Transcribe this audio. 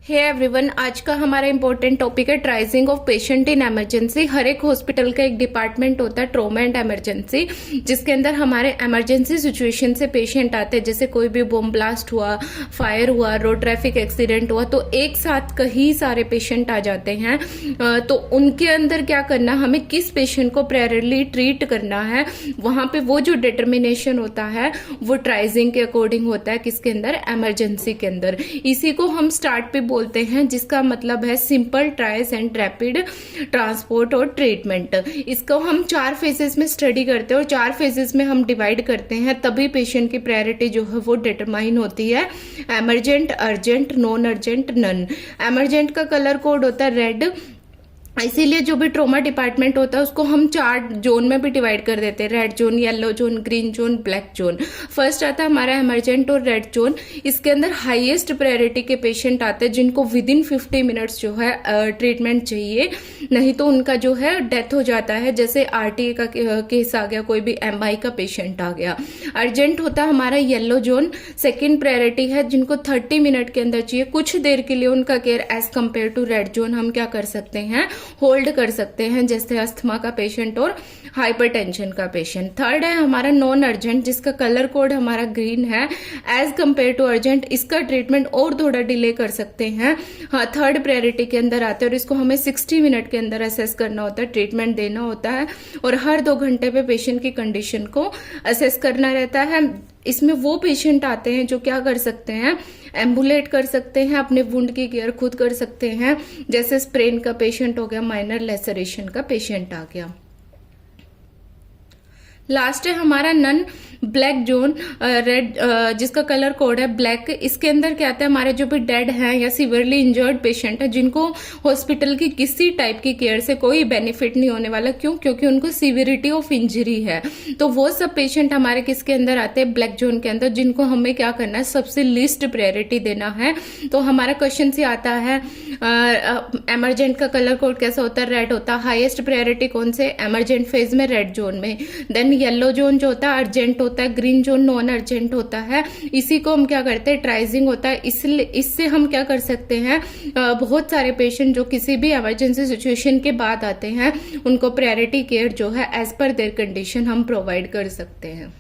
Hey everyone, आज का हमारा इंपॉर्टेंट टॉपिक है ट्राइजिंग ऑफ पेशेंट इन इमरजेंसी। हर एक हॉस्पिटल का एक डिपार्टमेंट होता है ट्रॉमा एंड इमरजेंसी, जिसके अंदर हमारे इमरजेंसी सिचुएशन से पेशेंट आते हैं। जैसे कोई भी बॉम्ब ब्लास्ट हुआ, फायर हुआ, रोड ट्रैफिक एक्सीडेंट हुआ, तो एक साथ कई सारे पेशेंट आ जाते हैं। तो उनके अंदर क्या करना, हमें किस पेशेंट को प्रायोरिटी ट्रीट करना है, वहां पे वो जो डिटर्मिनेशन होता है वो ट्राइजिंग के अकॉर्डिंग होता है। किसके अंदर? इमरजेंसी के अंदर। इसी को हम स्टार्ट पे बोलते हैं, जिसका मतलब है सिंपल, ट्राइस एंड रैपिड ट्रांसपोर्ट और ट्रीटमेंट। इसको हम 4 फेजेस में स्टडी करते हैं और 4 फेजेस में हम डिवाइड करते हैं, तभी पेशेंट की प्रायोरिटी जो है वो डिटरमाइन होती है। Emergent, urgent, non urgent, none. Emergent का कलर कोड होता है रेड, इसीलिए जो भी ट्रॉमा डिपार्टमेंट होता है उसको हम 4 जोन में भी डिवाइड कर देते हैं, red zone, yellow zone, green zone, black zone. First आता है हमारा इमरजेंट और रेड जोन। इसके अंदर हाईएस्ट प्रायोरिटी के पेशेंट आते हैं जिनको विद इन 50 मिनट्स जो है ट्रीटमेंट चाहिए, नहीं तो उनका जो है डेथ हो जाता है। जैसे आरटीए का केस आ गया, कोई भी एमआई का पेशेंट आ गया। अर्जेंट होता है हमारा येलो जोन। सेकेंड प्रायोरिटी है जिनको 30 मिनट के अंदर चाहिए, कुछ देर के लिए उनका care as compare to red zone हम क्या कर सकते हैं, होल्ड कर सकते हैं, जैसे अस्थमा का पेशेंट और हाइपरटेंशन का पेशेंट। थर्ड है हमारा नॉन अर्जेंट, जिसका कलर कोड हमारा ग्रीन है। एज कंपेयर टू अर्जेंट इसका ट्रीटमेंट और थोड़ा डिले कर सकते हैं। हाँ, थर्ड प्रायोरिटी के अंदर आते हैं और इसको हमें 60 मिनट के अंदर असेस करना होता है, ट्रीटमेंट देना होता है और हर 2 घंटे पे पेशेंट की कंडीशन को असेस करना रहता है। इसमें वो पेशेंट आते हैं जो क्या कर सकते हैं, एम्बुलेट कर सकते हैं, अपने वुंड की केयर खुद कर सकते हैं। जैसे स्प्रेन का पेशेंट हो गया, माइनर लेसरेशन का पेशेंट आ गया। लास्ट है हमारा नन ब्लैक जोन, रेड, जिसका कलर कोड है ब्लैक। इसके अंदर क्या आता है, हमारे जो भी डेड हैं या सीवियरली इंजर्ड पेशेंट है, जिनको हॉस्पिटल की किसी टाइप की केयर से कोई बेनिफिट नहीं होने वाला। क्यों? क्योंकि उनको सीवियरिटी ऑफ इंजरी है। तो वो सब पेशेंट हमारे किसके अंदर आते हैं, ब्लैक जोन के अंदर, जिनको हमें क्या करना है, सबसे लीस्ट प्रायोरिटी देना है। तो हमारा क्वेश्चन से आता है एमरजेंट का कलर कोड कैसा होता है, रेड होता है। हाईएस्ट प्रायोरिटी कौन से? एमरजेंट फेज में, रेड जोन में। देन येलो जोन जो होता है अर्जेंट होता है, ग्रीन जोन नॉन अर्जेंट होता है। इसी को हम क्या करते हैं, ट्राइजिंग होता है। इसलिए इससे हम क्या कर सकते हैं, बहुत सारे पेशेंट जो किसी भी इमरजेंसी सिचुएशन के बाद आते हैं, उनको प्रायोरिटी केयर जो है एज पर देयर कंडीशन हम प्रोवाइड कर सकते हैं।